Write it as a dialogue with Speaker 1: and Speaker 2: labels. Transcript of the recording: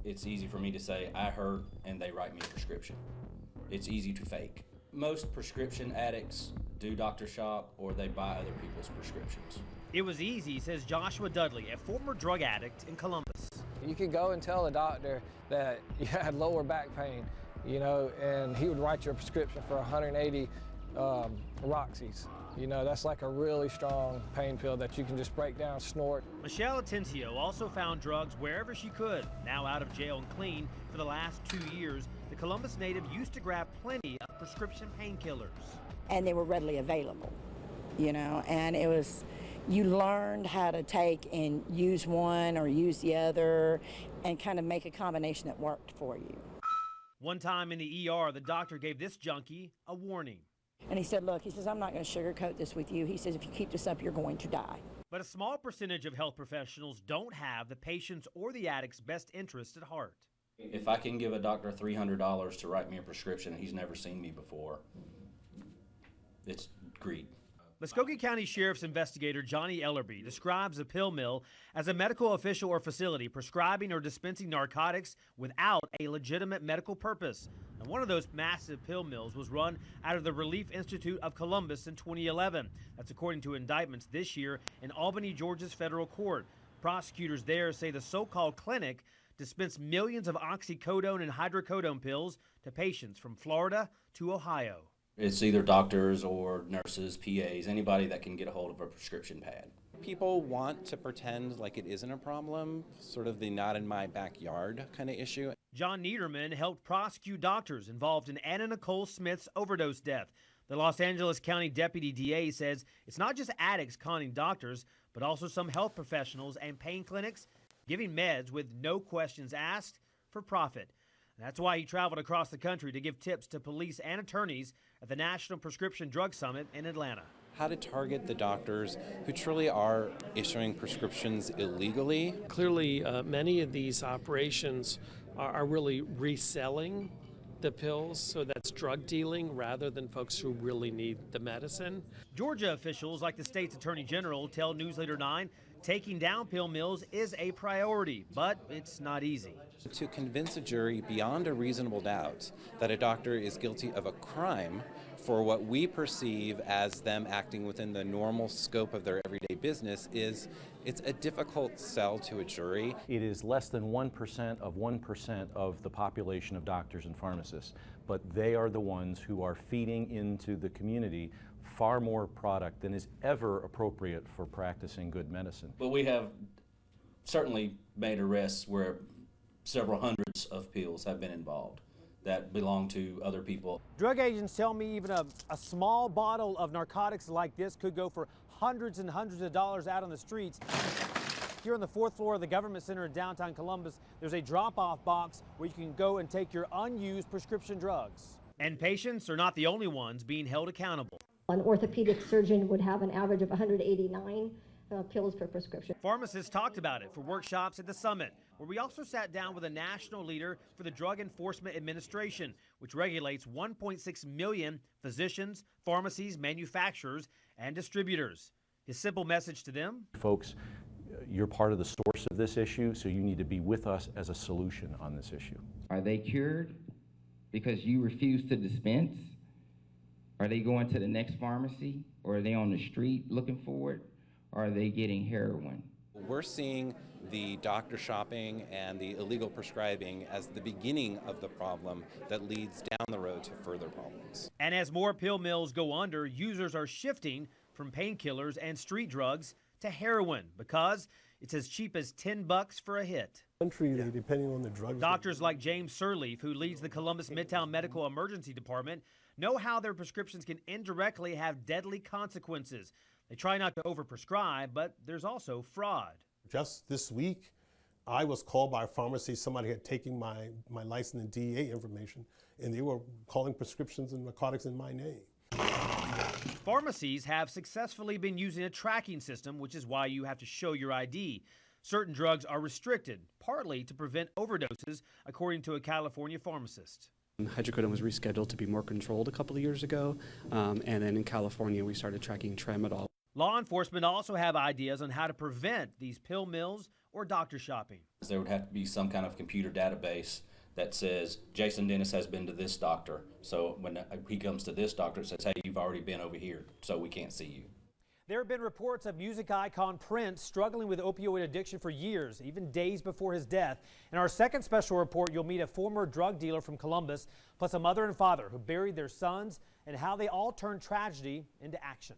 Speaker 1: it's easy for me to say I hurt and they write me a prescription. It's easy to fake. Most prescription addicts do doctor shop or they buy other people's prescriptions.
Speaker 2: It was easy, says Joshua Dudley, a former drug addict in Columbus.
Speaker 3: You could go and tell the doctor that you had lower back pain, you know, and he would write you a prescription for 180 Roxys. You know, that's like a really strong pain pill that you can just break down, snort.
Speaker 2: Michelle Atencio also found drugs wherever she could. Now out of jail and clean for the last 2 years, the Columbus native used to grab plenty of prescription painkillers.
Speaker 4: And they were readily available, you know, and it was, you learned how to take and use one or use the other and kind of make a combination that worked for you.
Speaker 2: One time in the ER, the doctor gave this junkie a warning.
Speaker 4: And he said, look, he says, I'm not going to sugarcoat this with you. He says, if you keep this up, you're going to die.
Speaker 2: But a small percentage of health professionals don't have the patient's or the addict's best interest at heart.
Speaker 1: If I can give a doctor $300 to write me a prescription and he's never seen me before, it's greed.
Speaker 2: Muskogee County Sheriff's investigator Johnny Ellerby describes a pill mill as a medical official or facility prescribing or dispensing narcotics without a legitimate medical purpose. And one of those massive pill mills was run out of the Relief Institute of Columbus in 2011. That's according to indictments this year in Albany, Georgia's federal court. Prosecutors there say the so-called clinic dispensed millions of oxycodone and hydrocodone pills to patients from Florida to Ohio.
Speaker 1: It's either doctors or nurses, PAs, anybody that can get a hold of a prescription pad.
Speaker 5: People want to pretend like it isn't a problem, sort of the not in my backyard kind of issue.
Speaker 2: John Niederman helped prosecute doctors involved in Anna Nicole Smith's overdose death. The Los Angeles County Deputy DA says it's not just addicts conning doctors, but also some health professionals and pain clinics giving meds with no questions asked for profit. That's why he traveled across the country to give tips to police and attorneys at the National Prescription Drug Summit in Atlanta.
Speaker 5: How to target the doctors who truly are issuing prescriptions illegally.
Speaker 6: Clearly, many of these operations are really reselling the pills, so that's drug dealing rather than folks who really need the medicine.
Speaker 2: Georgia officials, like the state's attorney general, tell Newsletter 9 taking down pill mills is a priority, but it's not easy.
Speaker 5: To convince a jury beyond a reasonable doubt that a doctor is guilty of a crime for what we perceive as them acting within the normal scope of their everyday business it's a difficult sell to a jury.
Speaker 7: It is less than 1% of the population of doctors and pharmacists, but they are the ones who are feeding into the community far more product than is ever appropriate for practicing good medicine.
Speaker 1: But we have certainly made arrests where several hundreds of pills have been involved that belong to other people.
Speaker 2: Drug agents tell me even a small bottle of narcotics like this could go for hundreds and hundreds of dollars out on the streets. Here on the 4th floor of the Government Center in downtown Columbus, there's a drop-off box where you can go and take your unused prescription drugs. And patients are not the only ones being held accountable.
Speaker 8: An orthopedic surgeon would have an average of 189 pills per prescription.
Speaker 2: Pharmacists talked about it for workshops at the summit, where we also sat down with a national leader for the Drug Enforcement Administration, which regulates 1.6 million physicians, pharmacies, manufacturers, and distributors. His simple message to them:
Speaker 7: Folks, you're part of the source of this issue, so you need to be with us as a solution on this issue.
Speaker 9: Are they cured because you refuse to dispense? Are they going to the next pharmacy, or are they on the street looking for it? Or are they getting heroin?
Speaker 5: We're seeing the doctor shopping and the illegal prescribing as the beginning of the problem that leads down the road to further problems.
Speaker 2: And as more pill mills go under, users are shifting from painkillers and street drugs to heroin because it's as cheap as $10 for a hit.
Speaker 10: Depending on the drugs.
Speaker 2: Doctors like James Sirleaf, who leads the Columbus Midtown Medical Emergency Department, know how their prescriptions can indirectly have deadly consequences. They try not to overprescribe, but there's also fraud.
Speaker 10: Just this week, I was called by a pharmacy. Somebody had taken my license and DEA information, and they were calling prescriptions and narcotics in my name.
Speaker 2: Pharmacies have successfully been using a tracking system, which is why you have to show your ID. Certain drugs are restricted, partly to prevent overdoses, according to a California pharmacist.
Speaker 11: Hydrocodone was rescheduled to be more controlled a couple of years ago, and then in California we started tracking tramadol.
Speaker 2: Law enforcement also have ideas on how to prevent these pill mills or doctor shopping.
Speaker 1: There would have to be some kind of computer database that says Jason Dennis has been to this doctor. So when he comes to this doctor, it says, hey, you've already been over here, so we can't see you.
Speaker 2: There have been reports of music icon Prince struggling with opioid addiction for years, even days before his death. In our second special report, you'll meet a former drug dealer from Columbus, plus a mother and father who buried their sons and how they all turned tragedy into action.